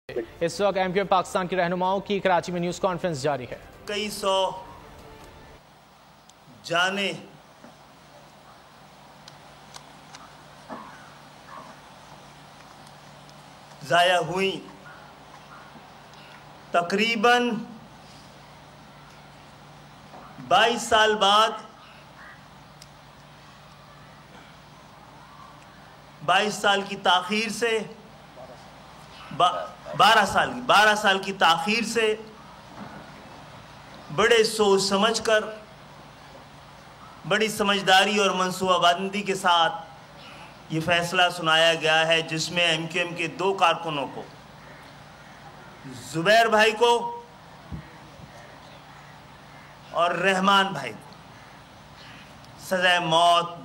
اس وقت M Q M Pakistan کے رہنماؤں کی کراچی میں نیوز کانفرنس جاری ہے۔ کئی سو جانیں ضائع ہوئیں، تقریباً 22 سال بعد 22 سال کی تاخیر سے 12 سال کی تاخیر سے بڑے سوچ سمجھ کر، بڑی سمجھداری اور منصوبہ بندی کے ساتھ یہ فیصلہ سنایا گیا ہے، جس میں ایم کیو ایم کے 2 کارکنوں کو، زبیر بھائی کو اور رحمان بھائی کو سزائے موت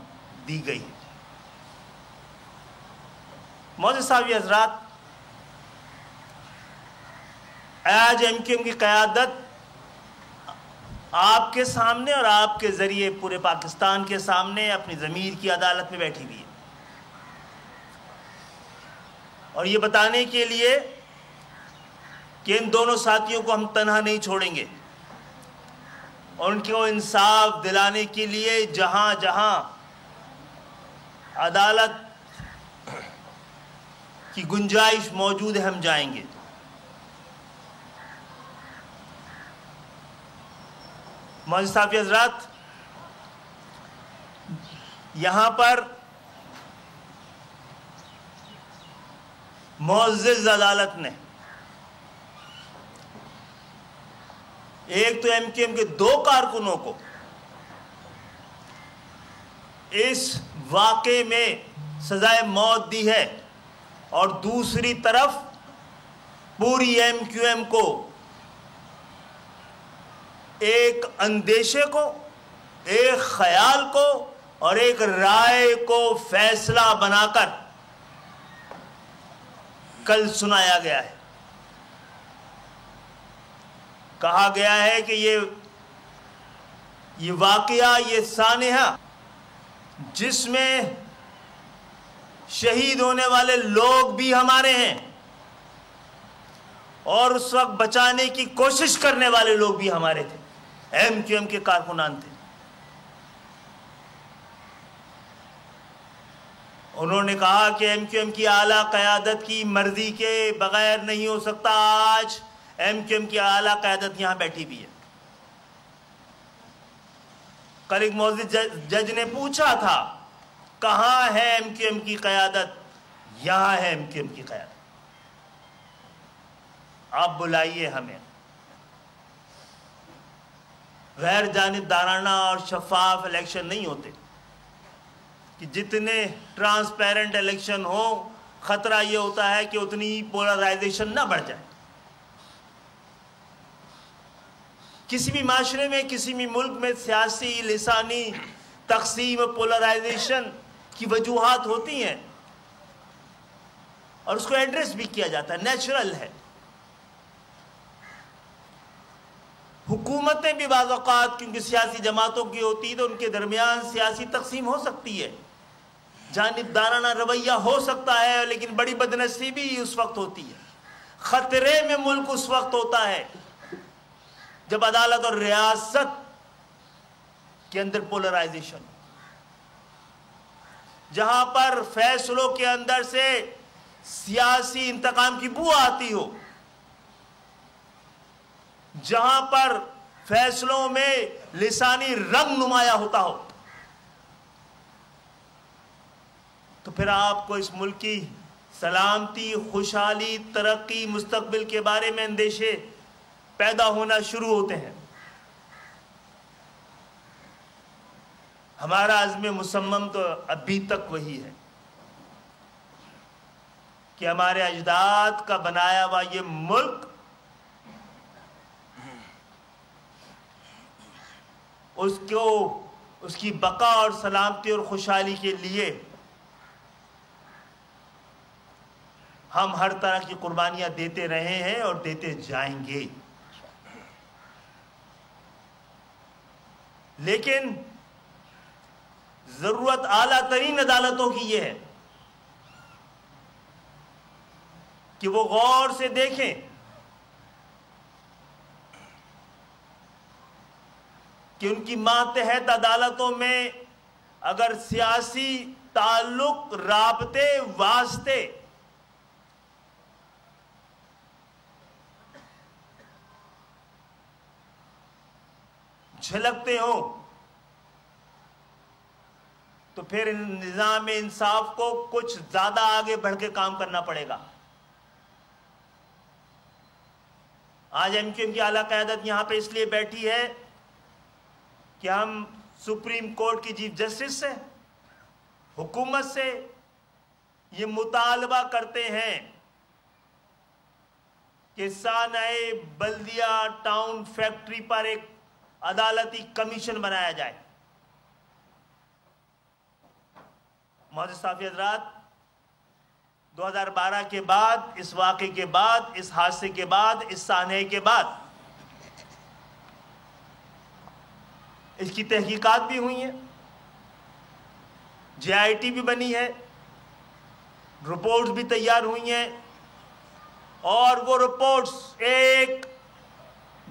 دی گئی۔ معزز صاحب حضرات، آج ایم کیو ایم کی قیادت آپ کے سامنے اور آپ کے ذریعے پورے پاکستان کے سامنے اپنی ضمیر کی عدالت میں بیٹھی ہوئی ہے، اور یہ بتانے کے لیے کہ ان دونوں ساتھیوں کو ہم تنہا نہیں چھوڑیں گے، اور ان کو انصاف دلانے کے لیے جہاں جہاں عدالت کی گنجائش موجود ہے ہم جائیں گے۔ معزز صاحب حضرات، یہاں پر معزز عدالت نے ایک تو ایم کیو ایم کے 2 کارکنوں کو اس واقعے میں سزائے موت دی ہے، اور دوسری طرف پوری ایم کیو ایم کو ایک اندیشے کو، ایک خیال کو اور ایک رائے کو فیصلہ بنا کر کل سنایا گیا ہے۔ کہا گیا ہے کہ یہ واقعہ، یہ سانحہ جس میں شہید ہونے والے لوگ بھی ہمارے ہیں اور اس وقت بچانے کی کوشش کرنے والے لوگ بھی ہمارے تھے، ایم کیو ایم کے کارکنان تھے۔ انہوں نے کہا کہ ایم کیو ایم کی اعلیٰ قیادت کی مرضی کے بغیر نہیں ہو سکتا۔ آج ایم کیو ایم کی اعلیٰ قیادت یہاں بیٹھی بھی ہے۔ کل ایک معزز جج نے پوچھا تھا، کہاں ہے ایم کیو ایم کی قیادت؟ یہاں ہے ایم کیو ایم کی قیادت، آپ بلائیے ہمیں۔ غیر جانبدارانہ اور شفاف الیکشن نہیں ہوتے، کہ جتنے ٹرانسپیرنٹ الیکشن ہو، خطرہ یہ ہوتا ہے کہ اتنی پولرائزیشن نہ بڑھ جائے۔ کسی بھی معاشرے میں، کسی بھی ملک میں سیاسی لسانی تقسیم، پولرائزیشن کی وجوہات ہوتی ہیں، اور اس کو ایڈریس بھی کیا جاتا ہے، نیچرل ہے۔ حکومتیں بھی بعض اوقات کیونکہ سیاسی جماعتوں کی ہوتی ہے تو ان کے درمیان سیاسی تقسیم ہو سکتی ہے، جانبدارانہ رویہ ہو سکتا ہے، لیکن بڑی بدنصیبی اس وقت ہوتی ہے، خطرے میں ملک اس وقت ہوتا ہے جب عدالت اور ریاست کے اندر پولرائزیشن، جہاں پر فیصلوں کے اندر سے سیاسی انتقام کی بو آتی ہو، جہاں پر فیصلوں میں لسانی رنگ نمایاں ہوتا ہو، تو پھر آپ کو اس ملک کی سلامتی، خوشحالی، ترقی، مستقبل کے بارے میں اندیشے پیدا ہونا شروع ہوتے ہیں۔ ہمارا عزم مصمم تو ابھی تک وہی ہے کہ ہمارے اجداد کا بنایا ہوا یہ ملک اس کی بقا اور سلامتی اور خوشحالی کے لیے ہم ہر طرح کی قربانیاں دیتے رہے ہیں اور دیتے جائیں گے، لیکن ضرورت اعلیٰ ترین عدالتوں کی یہ ہے کہ وہ غور سے دیکھیں کہ ان کی ماتحت عدالتوں میں اگر سیاسی تعلق، رابطے، واسطے جھلکتے ہوں تو پھر نظام انصاف کو کچھ زیادہ آگے بڑھ کے کام کرنا پڑے گا۔ آج ایم کیو ایم کی اعلیٰ قیادت یہاں پہ اس لیے بیٹھی ہے کہ ہم سپریم کورٹ کی چیف جسٹس سے، حکومت سے یہ مطالبہ کرتے ہیں کہ سانحہ بلدیہ ٹاؤن فیکٹری پر ایک عدالتی کمیشن بنایا جائے۔ معزز صحافی حضرات، 2012 کے بعد، اس واقعے کے بعد، اس حادثے کے بعد، اس سانحے کے بعد اس کی تحقیقات بھی ہوئی ہیں، جے آئی ٹی بھی بنی ہے، رپورٹس بھی تیار ہوئی ہیں، اور وہ رپورٹس ایک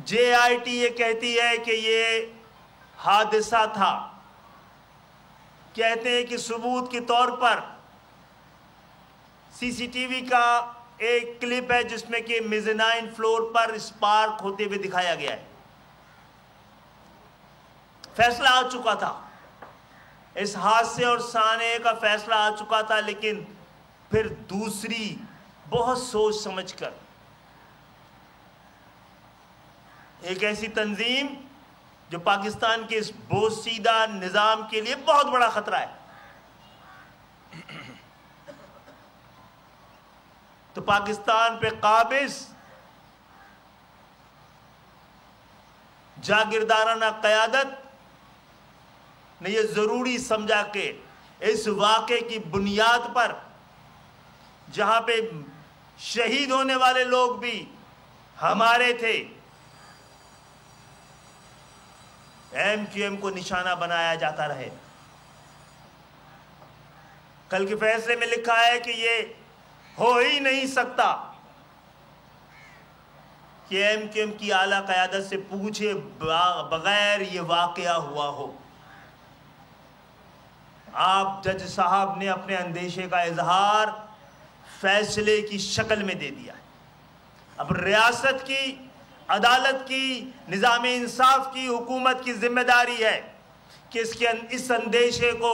جے آئی ٹی یہ کہتی ہے کہ یہ حادثہ تھا، کہتے ہیں کہ ثبوت کے طور پر سی سی ٹی وی کا ایک کلپ ہے جس میں کہ میزنائن فلور پر اسپارک ہوتے ہوئے دکھایا گیا ہے۔ فیصلہ آ چکا تھا، اس حادثے اور سانحے کا فیصلہ آ چکا تھا، لیکن پھر دوسری بہت سوچ سمجھ کر ایک ایسی تنظیم جو پاکستان کے اس بوسیدہ نظام کے لیے بہت بڑا خطرہ ہے، تو پاکستان پہ قابض جاگیردارانہ قیادت نے یہ ضروری سمجھا کہ اس واقعے کی بنیاد پر، جہاں پہ شہید ہونے والے لوگ بھی ہمارے تھے، ایم کیو ایم کو نشانہ بنایا جاتا رہے۔ کل کے فیصلے میں لکھا ہے کہ یہ ہو ہی نہیں سکتا کہ ایم کیو ایم کی اعلیٰ قیادت سے پوچھے بغیر یہ واقعہ ہوا ہو۔ آپ جج صاحب نے اپنے اندیشے کا اظہار فیصلے کی شکل میں دے دیا ہے۔ اب ریاست کی، عدالت کی، نظام انصاف کی، حکومت کی ذمہ داری ہے کہ اس اندیشے کو،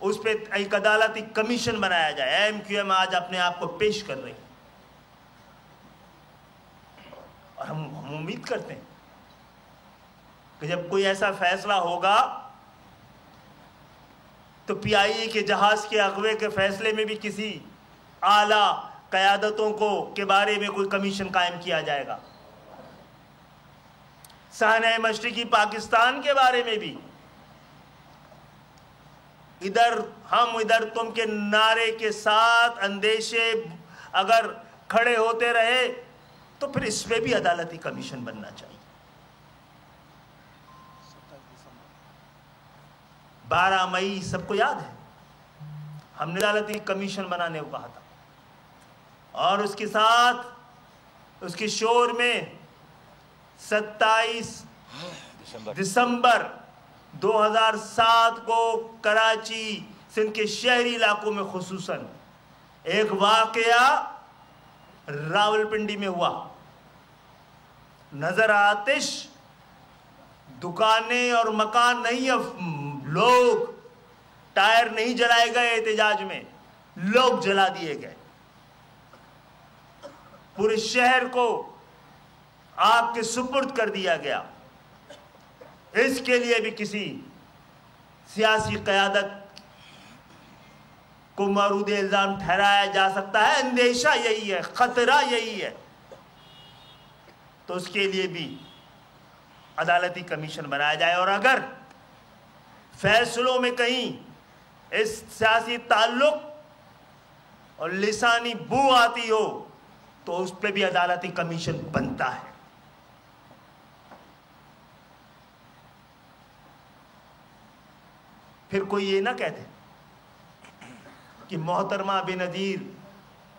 اس پہ ایک عدالتی کمیشن بنایا جائے۔ ایم کیو ایم آج اپنے آپ کو پیش کر رہی ہے، اور ہم امید کرتے ہیں کہ جب کوئی ایسا فیصلہ ہوگا تو پی آئی اے کے جہاز کے اغوے کے فیصلے میں بھی کسی اعلیٰ قیادتوں کے بارے میں کوئی کمیشن قائم کیا جائے گا۔ سانحہ مشرقی پاکستان کے بارے میں بھی ادھر ہم ادھر تم کے نعرے کے ساتھ اندیشے اگر کھڑے ہوتے رہے تو پھر اس پہ بھی عدالتی کمیشن بننا چاہیے۔ 12 مئی سب کو یاد ہے، ہم نے عدالتی کمیشن بنانے کو کہا تھا، اور اس کے ساتھ اس کے شور میں 27 دسمبر 2007 کو کراچی، سندھ کے شہری علاقوں میں خصوصاً ایک واقعہ راولپنڈی میں ہوا۔ نظر آتش، دکانیں اور مکان نہیں، لوگ، ٹائر نہیں جلائے گئے احتجاج میں، لوگ جلا دیے گئے۔ پورے شہر کو آگ کے سپرد کر دیا گیا۔ اس کے لیے بھی کسی سیاسی قیادت کو مورود الزام ٹھہرایا جا سکتا ہے۔ اندیشہ یہی ہے، خطرہ یہی ہے، تو اس کے لیے بھی عدالتی کمیشن بنایا جائے، اور اگر فیصلوں میں کہیں اس سیاسی تعلق اور لسانی بو آتی ہو تو اس پہ بھی عدالتی کمیشن بنتا ہے۔ پھر کوئی یہ نہ کہتے کہ محترمہ بے نظیر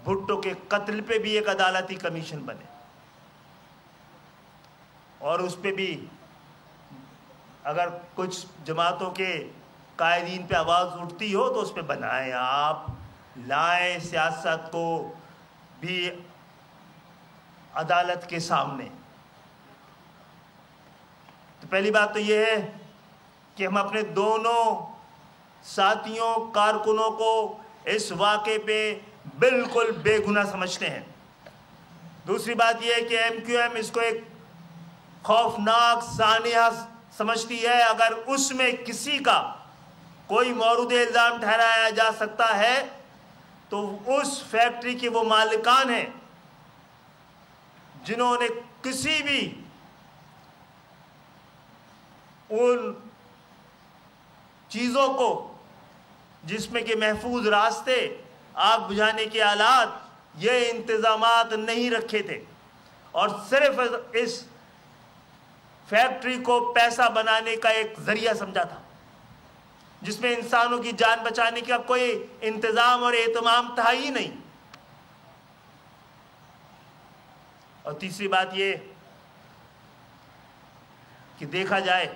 بھٹو کے قتل پہ بھی ایک عدالتی کمیشن بنے، اور اس پہ بھی اگر کچھ جماعتوں کے قائدین پہ آواز اٹھتی ہو تو اس پہ بنائیں، آپ لائیں سیاست کو بھی عدالت کے سامنے۔ تو پہلی بات تو یہ ہے کہ ہم اپنے دونوں ساتھیوں کارکنوں کو اس واقعے پہ بالکل بے گناہ سمجھتے ہیں۔ دوسری بات یہ ہے کہ ایم کیو ایم اس کو ایک خوفناک سانحہ سمجھتی ہے۔ اگر اس میں کسی کا کوئی مورد الزام ٹھہرایا جا سکتا ہے تو اس فیکٹری کے وہ مالکان ہیں جنہوں نے کسی بھی ان چیزوں کو جس میں کہ محفوظ راستے، آگ بجھانے کے آلات، یہ انتظامات نہیں رکھے تھے، اور صرف اس فیکٹری کو پیسہ بنانے کا ایک ذریعہ سمجھا تھا، جس میں انسانوں کی جان بچانے کا کوئی انتظام اور اہتمام تھا ہی نہیں۔ اور تیسری بات یہ کہ دیکھا جائے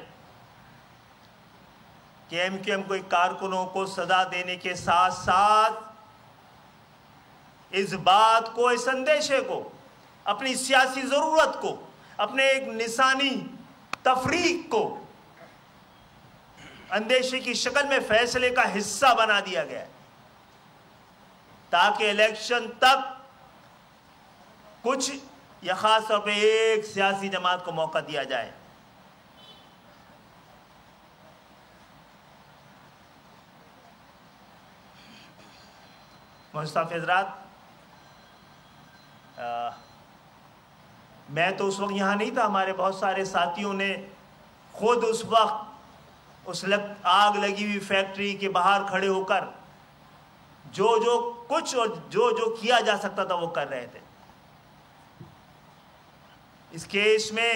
کہ ایم کیو ایم کوئی کارکنوں کو سزا دینے کے ساتھ ساتھ اس بات کو، اس اندیشے کو، اپنی سیاسی ضرورت کو، اپنے ایک نسانی تفریق کو اندیشے کی شکل میں فیصلے کا حصہ بنا دیا گیا ہے، تاکہ الیکشن تک کچھ یا خاص طور پہ ایک سیاسی جماعت کو موقع دیا جائے۔ مصطفی حضرات، میں تو اس وقت یہاں نہیں تھا، ہمارے بہت سارے ساتھیوں نے خود اس وقت اس آگ لگی ہوئی فیکٹری کے باہر کھڑے ہو کر جو کچھ اور جو کیا جا سکتا تھا وہ کر رہے تھے۔ اس کیس میں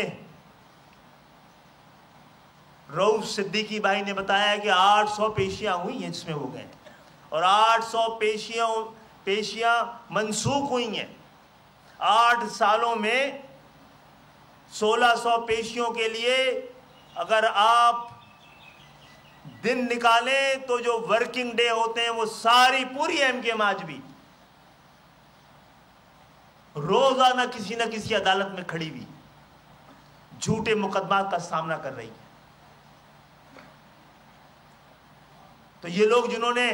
رؤف صدیقی بھائی نے بتایا کہ 800 پیشیاں ہوئی ہیں جس میں ہو گئے، اور 800 پیشیاں منسوخ ہوئی ہیں۔ 8 سالوں میں 1600 پیشیوں کے لیے اگر آپ دن نکالیں تو جو ورکنگ ڈے ہوتے ہیں وہ ساری پوری ایم کیو ایم آج بھی روزانہ کسی نہ کسی عدالت میں کھڑی ہوئی جھوٹے مقدمات کا سامنا کر رہی ہے۔ تو یہ لوگ جنہوں نے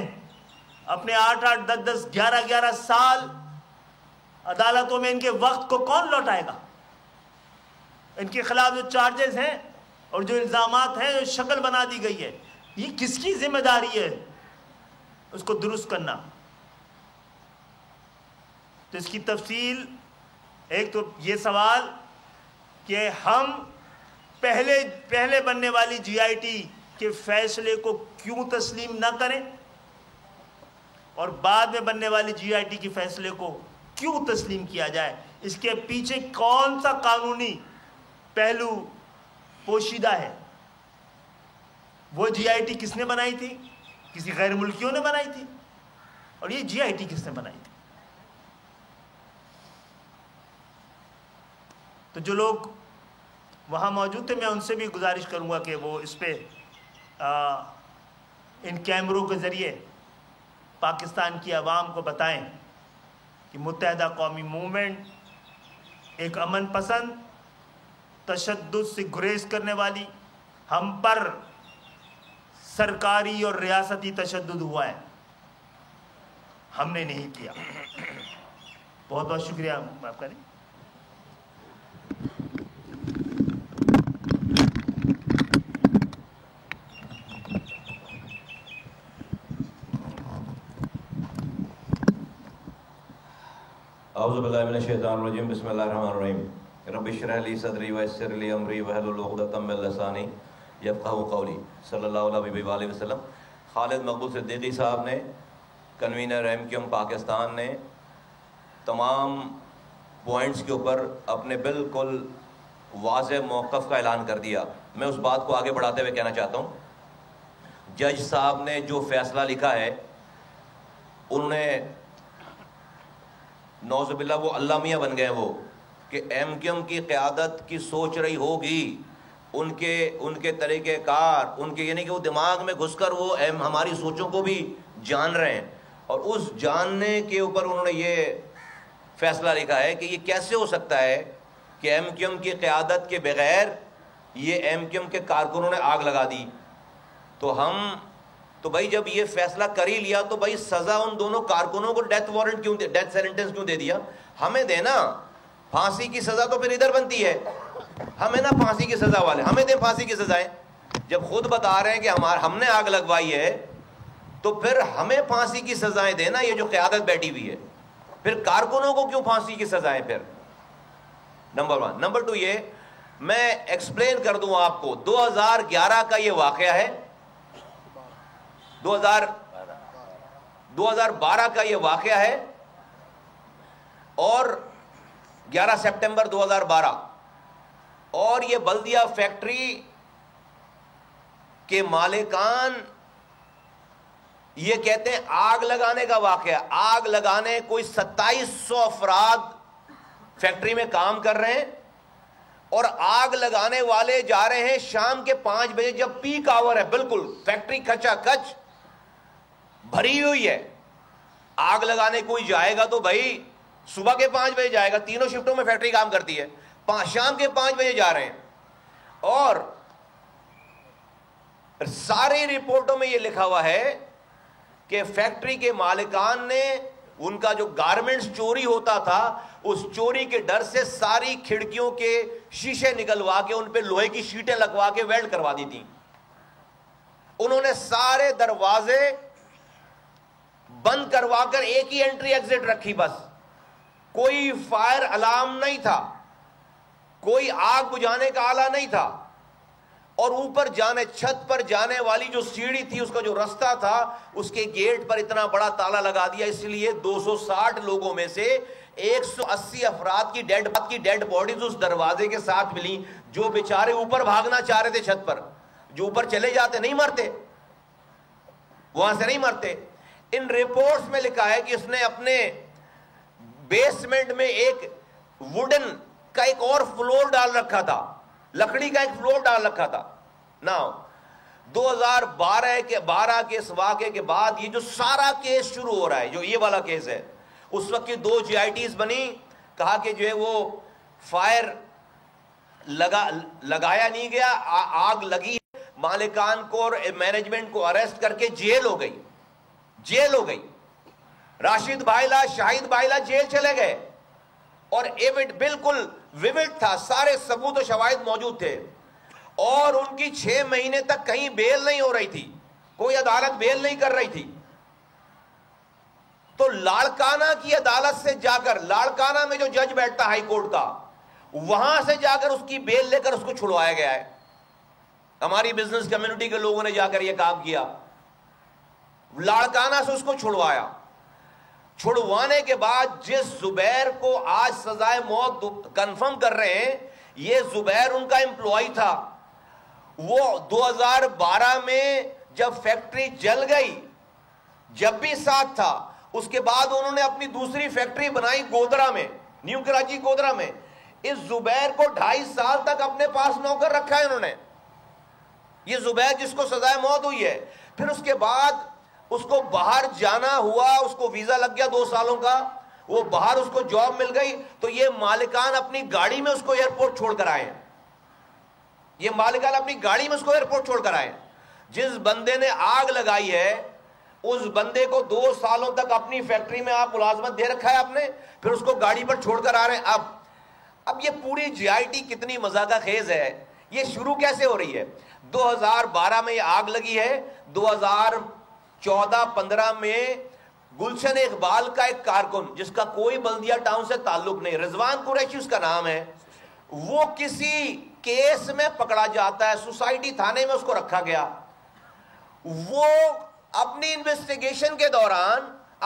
اپنے 8-8, 10-10, 11-11 سال عدالتوں میں، ان کے وقت کو کون لوٹائے گا؟ ان کے خلاف جو چارجز ہیں اور جو الزامات ہیں، جو شکل بنا دی گئی ہے، یہ کس کی ذمہ داری ہے اس کو درست کرنا؟ تو اس کی تفصیل، ایک تو یہ سوال کہ ہم پہلے بننے والی جی آئی ٹی کے فیصلے کو کیوں تسلیم نہ کریں، اور بعد میں بننے والی جی آئی ٹی کے فیصلے کو کیوں تسلیم کیا جائے؟ اس کے پیچھے کون سا قانونی پہلو پوشیدہ ہے؟ وہ جی آئی ٹی کس نے بنائی تھی؟ کسی غیر ملکیوں نے بنائی تھی، اور یہ جی آئی ٹی کس نے بنائی تھی؟ تو جو لوگ وہاں موجود تھے، میں ان سے بھی گزارش کروں گا کہ وہ اس پہ ان کیمروں کے ذریعے پاکستان کی عوام کو بتائیں کہ متحدہ قومی موومنٹ ایک امن پسند، تشدد سے گریز کرنے والی، ہم پر سرکاری اور ریاستی تشدد ہوا ہے، ہم نے نہیں کیا۔ بہت بہت شکریہ آپ کا۔ اعوذ باللہ من الشیطان الرجیم، بسم اللہ الرحمن الرحیم۔ رب اشرح لی صدری ویسر لی امری واحلل عقدۃ من لسانی یفقہوا قولی، صلی اللہ علیہ وآلہ وسلم۔ خالد مقبول صدیقی صاحب نے، convener M Q M Pakistan نے، تمام پوائنٹس کے اوپر اپنے بالکل واضح موقف کا اعلان کر دیا۔ میں اس بات کو آگے بڑھاتے ہوئے کہنا چاہتا ہوں، جج صاحب نے جو فیصلہ لکھا ہے، انہوں نے نعوذ باللہ وہ اللہ میاں بن گئے وہ کہ ایم کیو ایم کی قیادت کی سوچ رہی ہوگی، ان کے طریقہ کار، ان کے یعنی کہ وہ دماغ میں گھس کر وہ ہماری سوچوں کو بھی جان رہے ہیں، اور اس جاننے کے اوپر انہوں نے یہ فیصلہ لکھا ہے کہ یہ کیسے ہو سکتا ہے کہ ایم کیو ایم کی قیادت کے بغیر یہ ایم کیو ایم کے کارکنوں نے آگ لگا دی۔ تو بھائی جب یہ فیصلہ کر ہی لیا تو بھائی سزا ان دونوں کارکنوں کو ڈیتھ سینٹنس کیوں دے دیا؟ ہمیں دینا پھانسی کی سزا، تو پھر ادھر بنتی ہے، ہمیں نا پھانسی کی سزا والے ہمیں دیں پھانسی کی سزائیں۔ جب خود بتا رہے ہیں کہ ہم نے آگ لگوائی ہے تو پھر ہمیں پھانسی کی سزائیں دینا، یہ جو قیادت بیٹھی ہوئی ہے، پھر کارکنوں کو کیوں پھانسی کی سزائیں؟ پھر نمبر 1۔ نمبر 2 یہ میں ایکسپلین کر دوں آپ کو، 2011 کا یہ واقعہ ہے، 2012 کا یہ واقعہ ہے، اور 11 سپٹمبر 2012، اور یہ بلدیہ فیکٹری کے مالکان یہ کہتے ہیں آگ لگانے کا واقعہ، آگ لگانے کوئی 2700 افراد فیکٹری میں کام کر رہے ہیں، اور آگ لگانے والے جا رہے ہیں شام کے 5 بجے جب پیک آور ہے، بالکل فیکٹری کچا کچ بھری ہوئی ہے۔ آگ لگانے کوئی جائے گا تو بھائی صبح کے 5 بجے جائے گا، تینوں شفٹوں میں فیکٹری کام کرتی ہے، شام کے 5 بجے جا رہے ہیں، اور ساری رپورٹوں میں یہ لکھا ہوا ہے کہ فیکٹری کے مالکان نے ان کا جو گارمنٹس چوری ہوتا تھا اس چوری کے ڈر سے ساری کھڑکیوں کے شیشے نکلوا کے ان پہ لوہے کی شیٹیں لگوا کے ویلڈ کروا دی تھی۔ انہوں نے سارے دروازے بند کروا کر ایک ہی انٹری ایگزٹ رکھی، بس کوئی فائر الارم نہیں تھا، کوئی آگ بجھانے کا آلہ نہیں تھا، اور اوپر جانے چھت پر جانے والی جو سیڑھی تھی اس کا جو رستہ تھا اس کے گیٹ پر اتنا بڑا تالا لگا دیا، اس لیے 260 لوگوں میں سے 180 افراد کی ڈیڈ باڈیز اس دروازے کے ساتھ ملی، جو بیچارے اوپر بھاگنا چاہ رہے تھے چھت پر، جو اوپر چلے جاتے نہیں مرتے، وہاں سے نہیں مرتے۔ ان رپورٹس میں لکھا ہے کہ اس نے اپنے بیسمنٹ میں ایک ووڈن کا ایک اور فلور ڈال رکھا تھا، لکڑی کا ایک فلور ڈال رکھا تھا۔ نا 2012 کے اس واقعے کے بعد یہ جو سارا کیس شروع ہو رہا ہے، جو یہ والا کیس ہے، اس وقت کی 2 GITs بنی، کہا کہ جو ہے وہ فائر لگایا نہیں گیا، آگ لگی، مالکان کو اور مینجمنٹ کو اریسٹ کر کے جیل ہو گئی۔ راشد بھائیلا، شاہد بھائیلا جیل چلے گئے، اور ایوڈ بالکل ویوڈ تھا، سارے ثبوت و شواہد موجود تھے، اور ان کی 6 مہینے تک کہیں بیل نہیں ہو رہی تھی، کوئی عدالت بیل نہیں کر رہی تھی۔ تو لاڑکانہ کی عدالت سے جا کر، لاڑکانہ میں جو جج بیٹھتا ہائی کورٹ کا، وہاں سے جا کر اس کی بیل لے کر اس کو چھڑوایا گیا ہے۔ ہماری بزنس کمیونٹی کے لوگوں نے جا کر یہ کام کیا، لاڑکانہ سے اس کو چھڑوانے کے بعد جس زبیر کو آج سزائے موت کنفرم کر رہے ہیں، یہ زبیر ان کا امپلائی تھا۔ وہ 2012 میں جب فیکٹری جل گئی، جب بھی ساتھ تھا، اس کے بعد انہوں نے اپنی دوسری فیکٹری بنائی گودرا میں، نیو کراچی گودرا میں۔ اس زبیر کو 2.5 سال تک اپنے پاس نوکر رکھا ہے انہوں نے، یہ زبیر جس کو سزائے موت ہوئی ہے۔ پھر اس کے بعد اس کو باہر جانا ہوا، اس کو ویزا لگ گیا 2 سالوں کا، وہ باہر اس کو جاب مل گئی، تو یہ مالکان اپنی گاڑی میں اس کو ایئرپورٹ چھوڑ کر آئے، یہ مالکان اپنی گاڑی میں اس کو ایئرپورٹ چھوڑ کر آئے۔ جس بندے نے آگ لگائی ہے اس بندے کو 2 سالوں تک اپنی فیکٹری میں آپ ملازمت دے رکھا ہے آپ نے، پھر اس کو گاڑی پر چھوڑ کر آ رہے ہیں۔ اب یہ پوری GIT کتنی مذاقہ خیز ہے، یہ شروع کیسے ہو رہی ہے؟ 2012 میں یہ آگ لگی ہے، 2014-15 میں گلشن اقبال کا ایک کارکن جس کا کوئی بلدیہ ٹاؤن سے تعلق نہیں، رضوان قریشی اس کا نام ہے، وہ کسی کیس میں پکڑا جاتا ہے، سوسائٹی تھانے میں اس کو رکھا گیا۔ وہ اپنی انویسٹیگیشن کے دوران،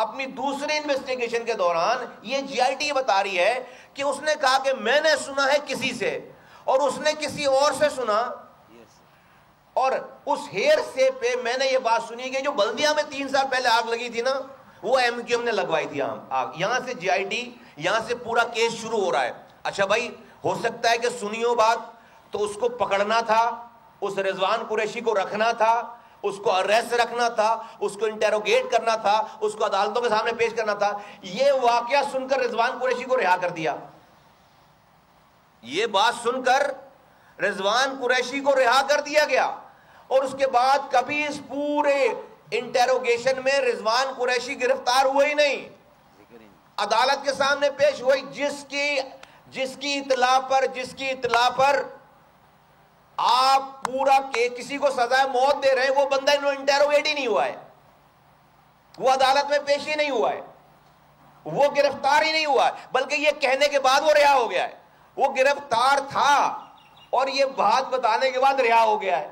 اپنی دوسری انویسٹیگیشن کے دوران، یہ GIT بتا رہی ہے کہ اس نے کہا کہ میں نے سنا ہے کسی سے، اور اس نے کسی اور سے سنا، اور اس ہیر سے پہ میں نے یہ بات سنی کہ جو بلدیہ میں 3 سال پہلے آگ لگی تھی نا، وہ MQM نے لگوائی تھی آگ. یہاں سے GIT, یہاں سے پورا کیس شروع ہو رہا ہے. اچھا بھائی, ہو سکتا ہے کہ سنیو بات تو اس کو پکڑنا تھا, اس رضوان قریشی کو رکھنا تھا, اس کو اریسٹ رکھنا تھا, اس کو انٹیروگیٹ کرنا تھا, اس کو عدالتوں کے سامنے پیش کرنا تھا. یہ واقعہ سن کر رضوان قریشی کو رہا کر دیا. یہ بات سن کر رضوان قریشی کو رہا کر دیا گیا, اور اس کے بعد کبھی اس پورے انٹیروگیشن میں رضوان قریشی گرفتار ہوئے ہی نہیں, عدالت کے سامنے پیش ہوئی. جس کی اطلاع پر آپ پورا کسی کو سزائے موت دے رہے ہیں, وہ بندہ انٹیروگیٹ ہی نہیں ہوا ہے, وہ عدالت میں پیش ہی نہیں ہوا ہے, وہ گرفتار ہی نہیں ہوا ہے, بلکہ یہ کہنے کے بعد وہ رہا ہو گیا ہے. وہ گرفتار تھا اور یہ بات بتانے کے بعد رہا ہو گیا ہے.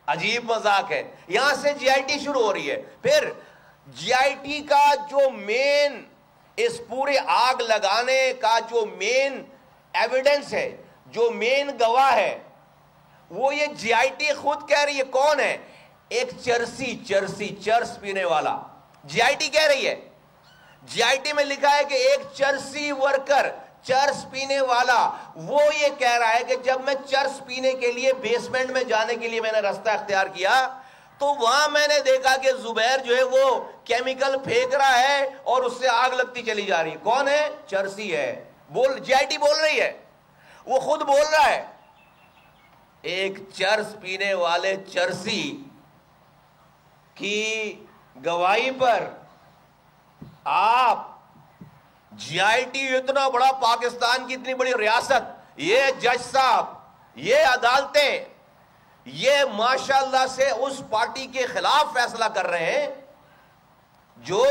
عجیب مذاق ہے. یہاں سے GIT شروع ہو رہی ہے. پھر GIT کا جو مین, اس پورے آگ لگانے کا جو مین ایویڈنس ہے, جو مین گواہ ہے, وہ یہ GIT خود کہہ رہی ہے. کون ہے؟ ایک چرس پینے والا. GIT کہہ رہی ہے, GIT میں لکھا ہے کہ ایک چرسی ورکر, چرس پینے والا, وہ یہ کہہ رہا ہے کہ جب میں چرس پینے کے لیے بیسمنٹ میں جانے کے لیے میں نے راستہ اختیار کیا تو وہاں میں نے دیکھا کہ زبیر جو ہے وہ کیمیکل پھینک رہا ہے اور اس سے آگ لگتی چلی جا رہی. کون ہے؟ چرسی ہے. GIT بول رہی ہے, وہ خود بول رہا ہے. ایک چرس پینے والے چرسی کی گواہی پر آپ GIT, اتنا بڑا پاکستان کی اتنی بڑی ریاست, یہ جج صاحب, یہ عدالتیں, یہ ماشاءاللہ سے اس پارٹی کے خلاف فیصلہ کر رہے ہیں جو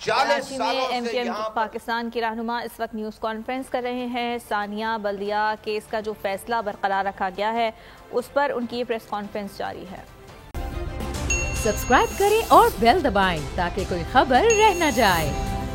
40 سالوں سے MQM پاکستان کی رہنما اس وقت نیوز کانفرنس کر رہے ہیں. ثانیہ بلدیہ کیس کا جو فیصلہ برقرار رکھا گیا ہے اس پر ان کی پریس کانفرنس جاری ہے. سبسکرائب کریں اور بیل دبائیں تاکہ کوئی خبر رہ نہ جائے.